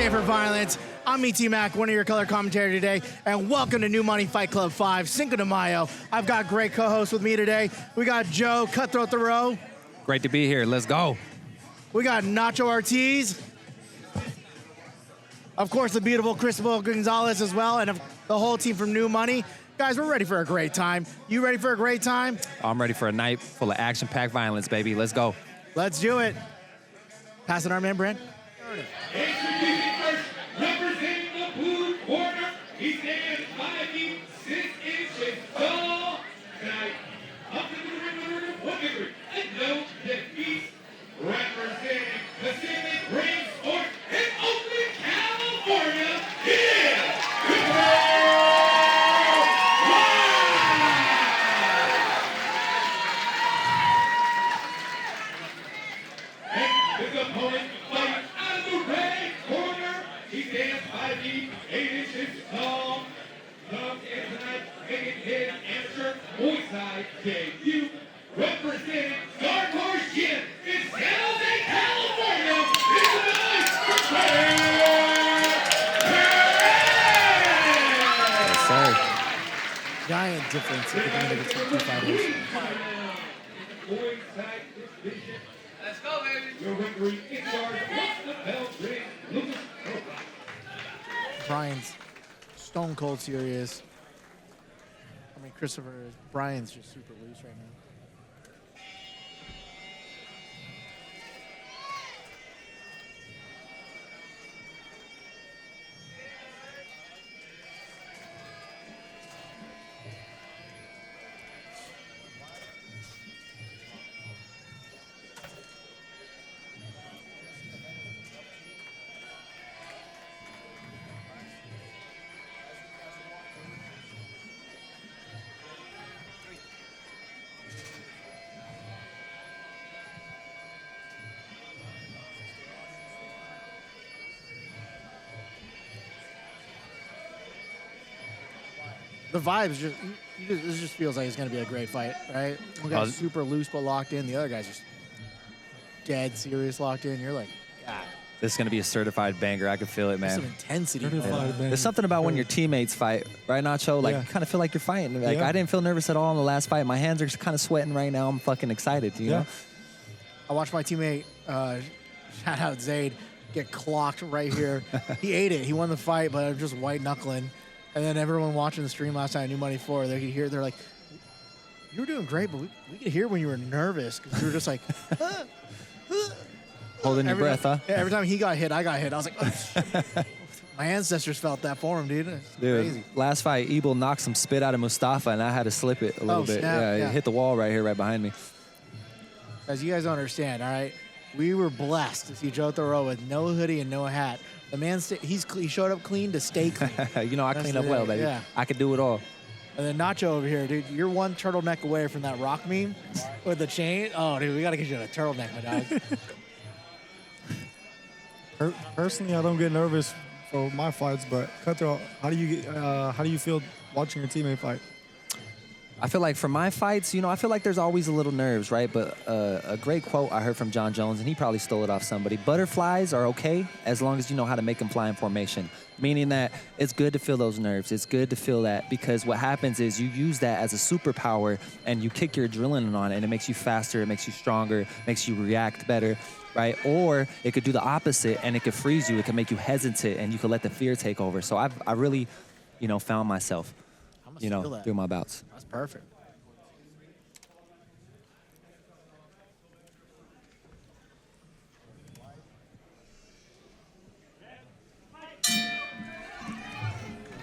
day for violence. I'm E.T. Mac, one of your color commentators today, and welcome to New Money Fight Club 5, Cinco de Mayo. I've got great co-hosts with me today. We got Joe, Cutthroat the Row. Great to be here. Let's go. We got Nacho Ortiz. Of course, the beautiful Cristobal Gonzalez as well, and the whole team from New Money. Guys, we're ready for a great time. You ready for a great time? I'm ready for a night full of action-packed violence, baby. Let's go. Let's do it. Passing our man, Bryan. Representing the blue corner, he stands 5 feet 6 inches tall. Tonight, up to the ring, 1 victory and no defeat. Representing Pacific Ring Sports in Oakland, California, and his opponent fighting out of the red corner. He stands 5 feet 8 inches tall. Comes in tonight, making his amateur Muay Thai debut. Representing Dark Horse Gym in San Jose, California, it's the night for Yes, sir. Giant difference between the two fighters. Muay Thai division. Let's go, baby. Your referee in charge, once the bell rings, Lucas. Bryan's stone cold serious. I mean, Bryan's just super loose right now. The vibes just, this just feels like it's going to be a great fight, right? One guy's super loose but locked in. The other guy's just dead serious locked in. You're like, God. This is going to be a certified banger. I can feel it, There's man. some intensity. There's something about when your teammates fight, right, Nacho? Like, you kind of feel like you're fighting. Like, I didn't feel nervous at all in the last fight. My hands are kind of sweating right now. I'm fucking excited, you know? I watched my teammate, shout out Zaid, get clocked right here. He ate it. He won the fight, but just white knuckling. And then everyone watching the stream last night, New Money 4, they could hear, they're like, you were doing great, but we could hear when you were nervous because you were just like, Holding your breath, huh? Yeah, every time he got hit, I got hit. I was like, oh, shit. My ancestors felt that for him, dude. It's crazy. Last fight, Ebel knocked some spit out of Mustafa, and I had to slip it a little bit. Snap, It hit the wall right here, right behind me. Guys, you guys don't understand, all right? We were blessed to see Joe Thoreau with no hoodie and no hat. The man, he showed up clean to stay clean. You know, I clean up well, baby. Yeah. I could do it all. And then Nacho over here, dude, you're one turtleneck away from that rock meme with the chain. Oh, dude, we got to get you a turtleneck, my dog. Personally, I don't get nervous for my fights, but Cutthroat, how do you feel watching your teammate fight? I feel like for my fights, you know, I feel like there's always a little nerves, right? But a great quote I heard from John Jones, and he probably stole it off somebody. Butterflies are okay as long as you know how to make them fly in formation. Meaning that it's good to feel those nerves. It's good to feel that because what happens is you use that as a superpower and you kick your adrenaline on it, and it makes you faster, it makes you stronger, makes you react better, right? Or it could do the opposite and it could freeze you. It could make you hesitant and you could let the fear take over. So I really, you know, found myself, you know, through my bouts. That's perfect.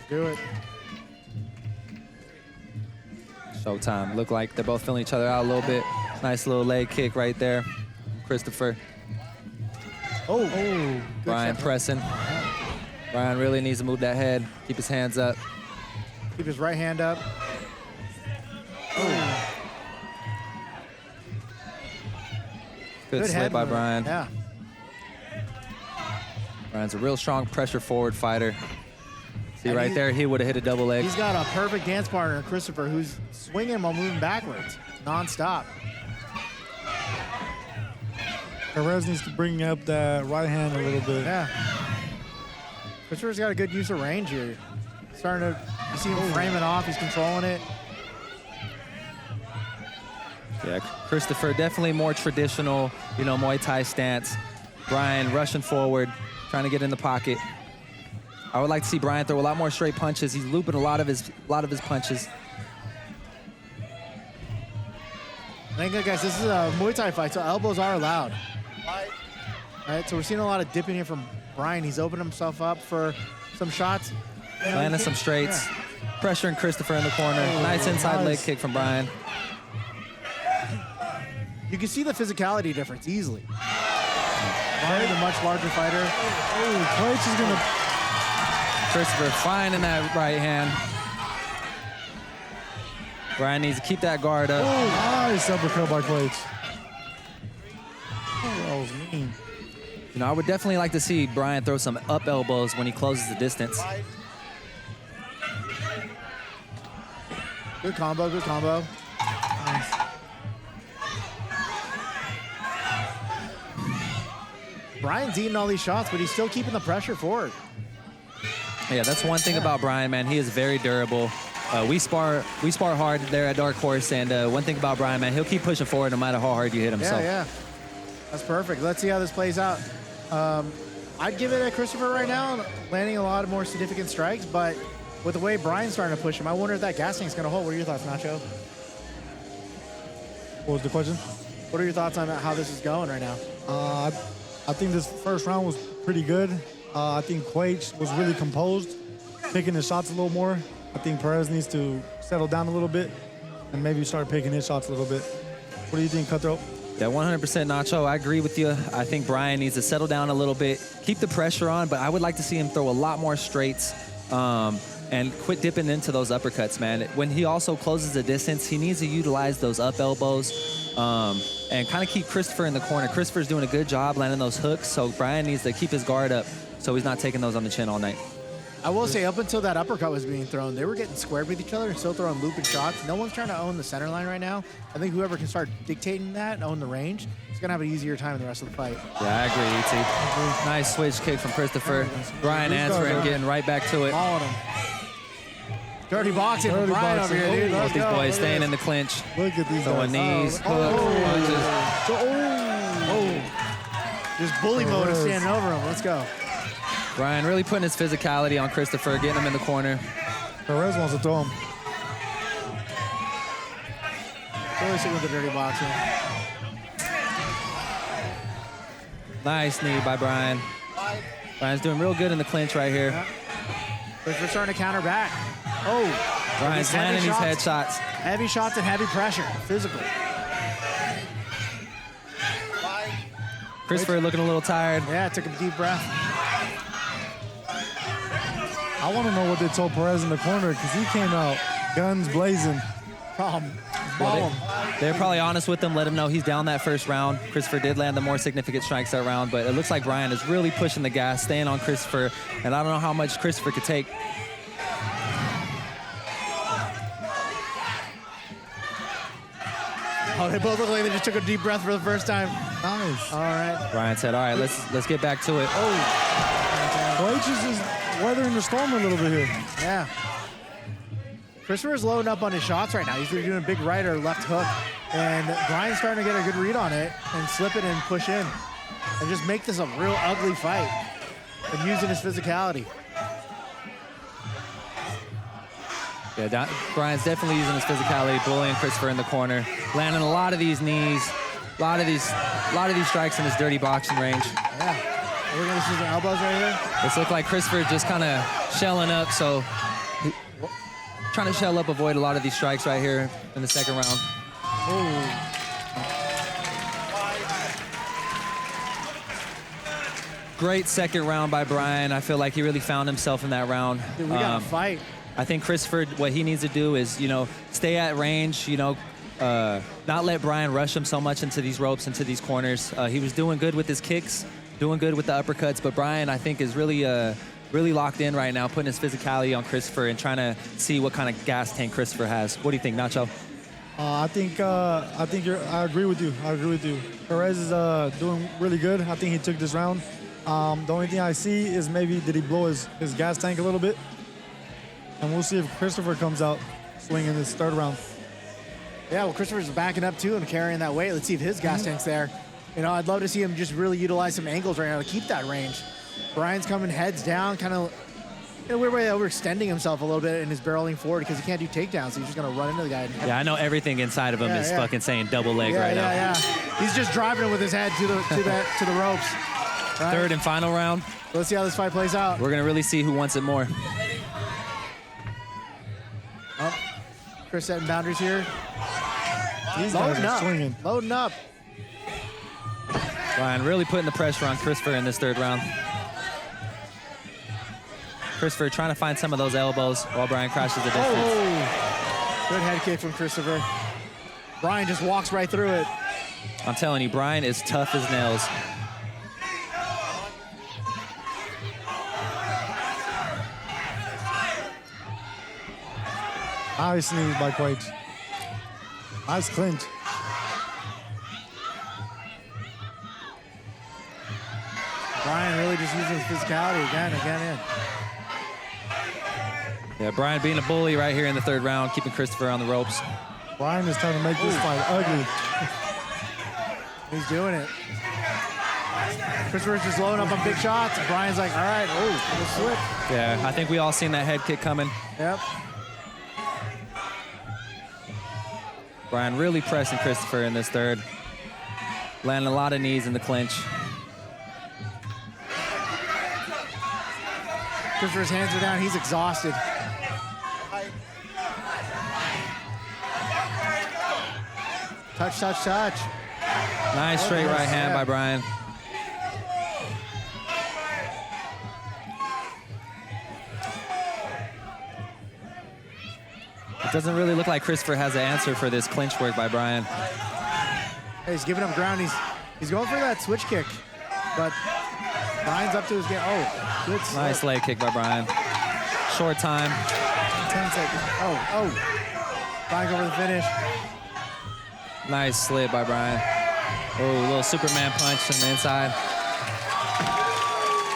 Do it. Showtime. Look like they're both feeling each other out a little bit. Nice little leg kick right there. Christopher. Oh. Bryan pressing. Bryan really needs to move that head. Keep his hands up. Keep his right hand up. Oh. Good slip by Bryan. Yeah. Bryan's a real strong pressure forward fighter. See right there, he would have hit a double leg. He's got a perfect dance partner, Christopher, who's swinging while moving backwards, nonstop. Perez needs to bring up that right hand a little bit. Yeah. Christopher's got a good use of range here. Starting to, you see him frame it off. He's controlling it. Yeah, Christopher, definitely more traditional, Muay Thai stance. Bryan rushing forward, trying to get in the pocket. I would like to see Bryan throw a lot more straight punches. He's looping a lot of his punches. Thank you, guys. This is a Muay Thai fight, so elbows are allowed. All right, so we're seeing a lot of dipping here from Bryan. He's opened himself up for some shots. Landing some straights. Yeah. Pressuring Christopher in the corner. Nice inside leg kick from Bryan. You can see the physicality difference easily. Bryan, the much larger fighter. Quach is gonna. Christopher finding that right hand. Bryan needs to keep that guard up. Oh, nice uppercut by Quach. Oh, that was mean. I would definitely like to see Bryan throw some up elbows when he closes the distance. Good combo, good combo. Nice. Bryan's eating all these shots, but he's still keeping the pressure forward. Yeah, that's one thing about Bryan, man. He is very durable. We spar hard there at Dark Horse, and one thing about Bryan, man, he'll keep pushing forward no matter how hard you hit him. Yeah. That's perfect. Let's see how this plays out. I'd give it to Christopher right now, landing a lot of more significant strikes, but with the way Bryan's starting to push him, I wonder if that gas tank's going to hold. What are your thoughts, Nacho? What was the question? What are your thoughts on how this is going right now? I think this first round was pretty good. I think Quach was really composed, picking his shots a little more. I think Perez needs to settle down a little bit and maybe start picking his shots a little bit. What do you think, Cutthroat? Yeah, 100% Nacho. I agree with you. I think Bryan needs to settle down a little bit, keep the pressure on, but I would like to see him throw a lot more straights and quit dipping into those uppercuts, man. When he also closes the distance, he needs to utilize those up elbows and kind of keep Christopher in the corner. Christopher's doing a good job landing those hooks, so Bryan needs to keep his guard up so he's not taking those on the chin all night. I will say, up until that uppercut was being thrown, they were getting squared with each other and still throwing looping shots. No one's trying to own the center line right now. I think whoever can start dictating that and own the range is going to have an easier time in the rest of the fight. Yeah, I agree, E.T. Nice switch kick from Christopher. Bryan answering, getting right back to it. Followed him. Dirty boxing from Bryan over here, dude. Both these boys staying in the clinch. Look at these throwing knees, hooks, punches. Just bully mode is standing over him. Let's go. Bryan really putting his physicality on Christopher, getting him in the corner. Perez wants to throw him. Really sitting with the dirty boxing. Nice knee by Bryan. Bryan's doing real good in the clinch right here. Yeah. But we're starting to counter back. Oh. Bryan's landing these headshots. Heavy shots and heavy pressure, physical. Christopher looking a little tired. Yeah, took a deep breath. I want to know what they told Perez in the corner because he came out guns blazing. They're probably honest with him, let him know he's down that first round. Christopher did land the more significant strikes that round, but it looks like Bryan is really pushing the gas, staying on Christopher, and I don't know how much Christopher could take. Oh, they both look like they just took a deep breath for the first time. Nice. All right. Bryan said, all right, let's get back to it. Quach is just weathering the storm a little bit here. Yeah. Christopher's loading up on his shots right now. He's either doing a big right or left hook. And Bryan's starting to get a good read on it and slip it and push in. And just make this a real ugly fight. And using his physicality. Yeah, Bryan's definitely using his physicality, bullying Christopher in the corner, landing a lot of these knees, a lot of these strikes in his dirty boxing range. Yeah. We're gonna see some elbows right here. This looked like Christopher just kind of shelling up, so trying to shell up, avoid a lot of these strikes right here in the second round. Great second round by Bryan. I feel like he really found himself in that round. Dude, we got to fight. I think Christopher, what he needs to do is, stay at range, not let Bryan rush him so much into these ropes, into these corners. He was doing good with his kicks, doing good with the uppercuts, but Bryan, I think, is really locked in right now, putting his physicality on Christopher and trying to see what kind of gas tank Christopher has. What do you think, Nacho? I agree with you. Perez is doing really good. I think he took this round. The only thing I see is maybe did he blow his gas tank a little bit? And we'll see if Christopher comes out swinging this third round. Yeah, well, Christopher's backing up too and carrying that weight. Let's see if his gas tank's there. You know, I'd love to see him just really utilize some angles right now to keep that range. Bryan's coming heads down, kind of in a weird way overextending himself a little bit in his barreling forward because he can't do takedowns. So he's just going to run into the guy. Yeah, I know everything inside of him is fucking saying double leg right now. Yeah. He's just driving it with his head to the ropes. Right? Third and final round. Let's see how this fight plays out. We're going to really see who wants it more. Oh, Chris setting boundaries here. These guys are swinging. Loading up. Bryan really putting the pressure on Christopher in this third round. Christopher trying to find some of those elbows while Bryan crashes the distance. Oh, good head kick from Christopher. Bryan just walks right through it. I'm telling you, Bryan is tough as nails. Nice knees by Quach. Nice clinch. Bryan really just using his physicality again and again. Yeah, Bryan being a bully right here in the third round, keeping Christopher on the ropes. Bryan is trying to make this fight ugly. He's doing it. Christopher's just loading up on big shots. Bryan's like, all right, little slip. Yeah, I think we all seen that head kick coming. Yep. Bryan really pressing Christopher in this third. Landing a lot of knees in the clinch. Christopher's hands are down. He's exhausted. Touch, touch, touch. Nice straight right hand by Bryan. It doesn't really look like Christopher has an answer for this clinch work by Bryan. Hey, he's giving up ground. He's going for that switch kick, but Bryan's up to his game. Oh, good slip. Nice leg kick by Bryan. Short time. 10 seconds. Oh. Bryan over the finish. Nice slip by Bryan. Oh, little Superman punch from the inside.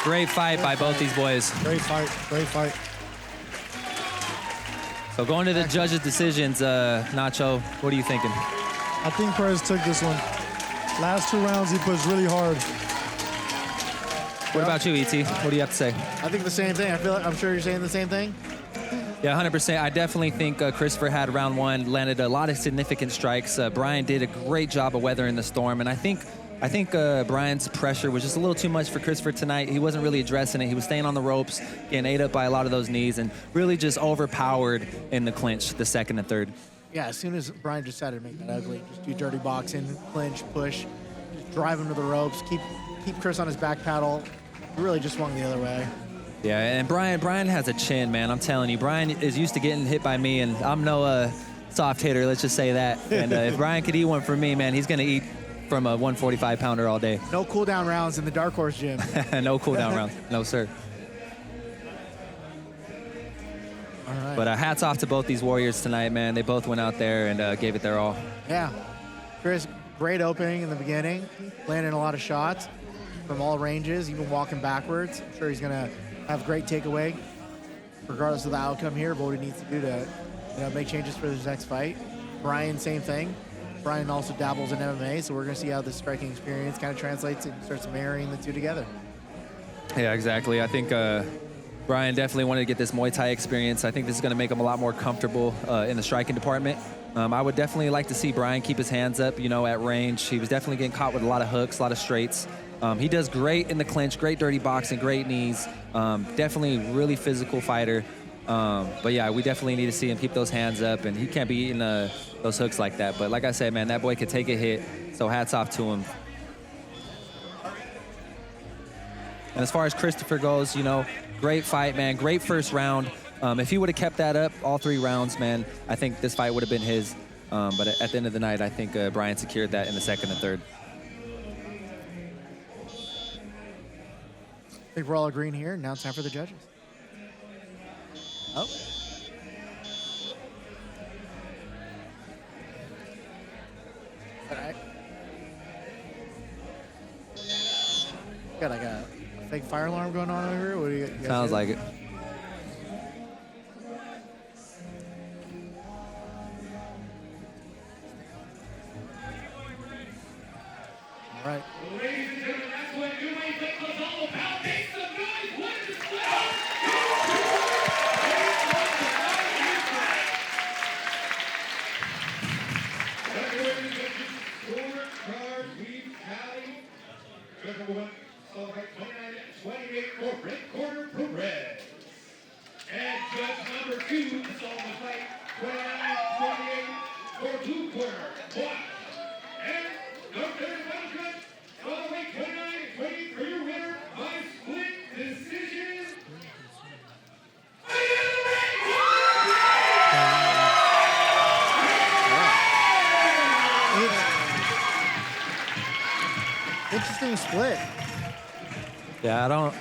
Great fight by both these boys. Great fight, great fight. So going to the judges' decisions, Nacho, what are you thinking? I think Perez took this one. Last 2 rounds, he pushed really hard. What about you, E.T.? What do you have to say? I think the same thing. I'm sure you're saying the same thing. Yeah, 100%. I definitely think Christopher had round one, landed a lot of significant strikes. Bryan did a great job of weathering the storm, and I think Bryan's pressure was just a little too much for Christopher tonight. He wasn't really addressing it. He was staying on the ropes, getting ate up by a lot of those knees, and really just overpowered in the clinch, the second and third. Yeah, as soon as Bryan decided to make that ugly, just do dirty boxing, clinch, push, just drive him to the ropes, keep Chris on his back paddle. He really just swung the other way. Yeah, and Bryan has a chin, man. I'm telling you, Bryan is used to getting hit by me, and I'm no soft hitter. Let's just say that. And if Bryan could eat one from me, man, he's gonna eat from a 145-pounder all day. No cool down rounds in the Dark Horse gym. No cool down rounds, no sir. All right. But hats off to both these warriors tonight, man. They both went out there and gave it their all. Yeah, Chris, great opening in the beginning, landing a lot of shots from all ranges, even walking backwards. I'm sure he's gonna have great takeaway, regardless of the outcome here, but what he needs to do to make changes for his next fight. Bryan, same thing. Bryan also dabbles in MMA, so we're going to see how this striking experience kind of translates and starts marrying the two together. Yeah, exactly. I think Bryan definitely wanted to get this Muay Thai experience. I think this is going to make him a lot more comfortable in the striking department. I would definitely like to see Bryan keep his hands up, at range. He was definitely getting caught with a lot of hooks, a lot of straights. He does great in the clinch, great dirty boxing, great knees. Definitely really physical fighter. But yeah, we definitely need to see him keep those hands up, and he can't be eating those hooks like that. But like I said, man, that boy could take a hit, so hats off to him. And as far as Christopher goes, great fight, man, great first round. If he would have kept that up all 3 rounds, man, I think this fight would have been his. But at the end of the night, I think Bryan secured that in the second and third. I think we're all agreeing here. Now it's time for the judges. Oh. All right. Got like a fake fire alarm going on over here? What do you guys Sounds hear? like it. All right. Ladies and gentlemen, that's what new age was all about. Make some noise. What is this? Scorecard, we've tallied. Number one, scored by 29-28 for red corner Perez. And judge number two, saw the fight 29-28 for blue corner Quach. And the third one judge, all the way 29-20 for your winner by split decision. Interesting split. Yeah, I don't.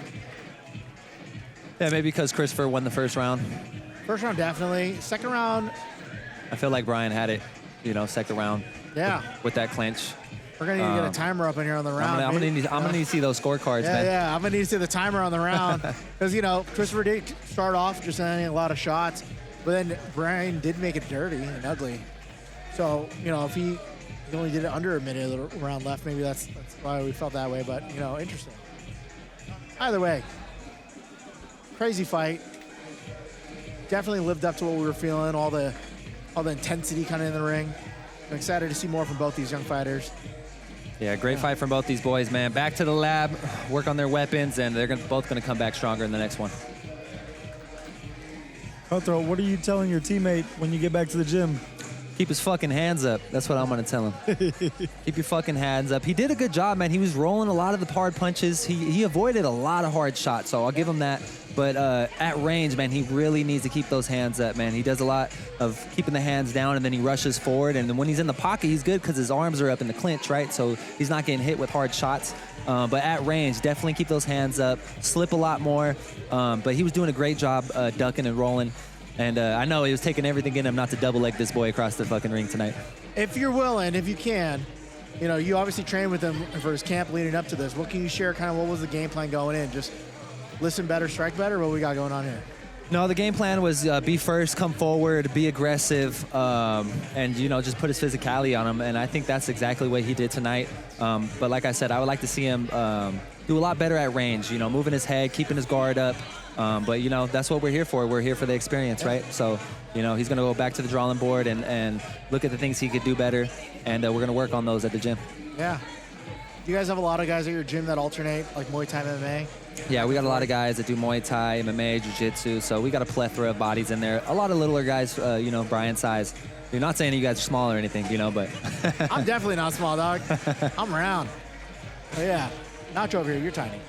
Yeah, maybe because Christopher won the first round. First round, definitely. Second round, I feel like Bryan had it, second round yeah. with that clinch. We're going to need to get a timer up in here on the round. I'm gonna need to see those scorecards, man. Yeah, I'm going to need to see the timer on the round. Because, Christopher did start off just landing a lot of shots, but then Bryan did make it dirty and ugly. So, if he only did it under a minute of the round left, maybe that's why we felt that way. But, interesting. Either way, crazy fight. Definitely lived up to what we were feeling, all the intensity kind of in the ring. I'm excited to see more from both these young fighters. Yeah, great fight from both these boys, man. Back to the lab, work on their weapons, and they're both going to come back stronger in the next one. Cutthroat, what are you telling your teammate when you get back to the gym? Keep his fucking hands up. That's what I'm going to tell him. Keep your fucking hands up. He did a good job, man. He was rolling a lot of the hard punches. He avoided a lot of hard shots, so I'll give him that. But at range, man, he really needs to keep those hands up, man. He does a lot of keeping the hands down, and then he rushes forward. And then when he's in the pocket, he's good because his arms are up in the clinch, right? So he's not getting hit with hard shots. But at range, definitely keep those hands up. Slip a lot more. But he was doing a great job ducking and rolling. And I know he was taking everything in him not to double leg this boy across the fucking ring tonight. If you're willing, if you can, you obviously trained with him for his camp leading up to this. What can you share? Kind of what was the game plan going in? Just listen better, strike better. What we got going on here? No, the game plan was be first, come forward, be aggressive, and just put his physicality on him. And I think that's exactly what he did tonight. But like I said, I would like to see him do a lot better at range. Moving his head, keeping his guard up. But that's what we're here for. We're here for the experience, right? So he's going to go back to the drawing board and look at the things he could do better, and we're going to work on those at the gym. Yeah. Do you guys have a lot of guys at your gym that alternate, like Muay Thai, MMA? Yeah, we got a lot of guys that do Muay Thai, MMA, Jiu-Jitsu, so we got a plethora of bodies in there. A lot of littler guys, Bryan size. You're not saying you guys are small or anything, but... I'm definitely not small, dog. I'm round. Oh, yeah. Nacho over here, you're tiny.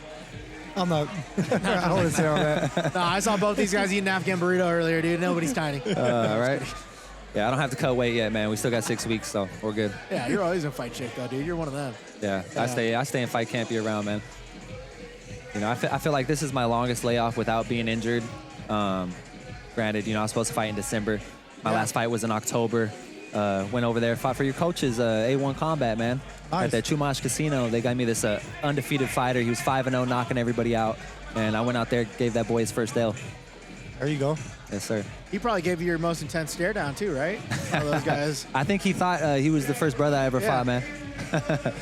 I'm not. I don't want to say all that. No, I saw both these guys eating an Afghan burrito earlier, dude. Nobody's tiny. Right? Yeah, I don't have to cut weight yet, man. We still got 6 weeks, so we're good. Yeah, you're always in fight shape, though, dude. You're one of them. Yeah, I stay in fight camp year round, man. I feel like this is my longest layoff without being injured. Granted, I was supposed to fight in December. My last fight was in October. Went over there, fought for your coaches, A1 Combat, man. Nice. At the Chumash Casino. They got me this undefeated fighter. He was 5-0, knocking everybody out. And I went out there, gave that boy his first L. There you go. Yes, sir. He probably gave you your most intense stare down, too, right? One of those guys. I think he thought he was the first brother I ever fought, man.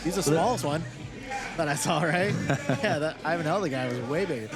He's the smallest one that I saw, right? Yeah, Ivan Elder guy was way bigger.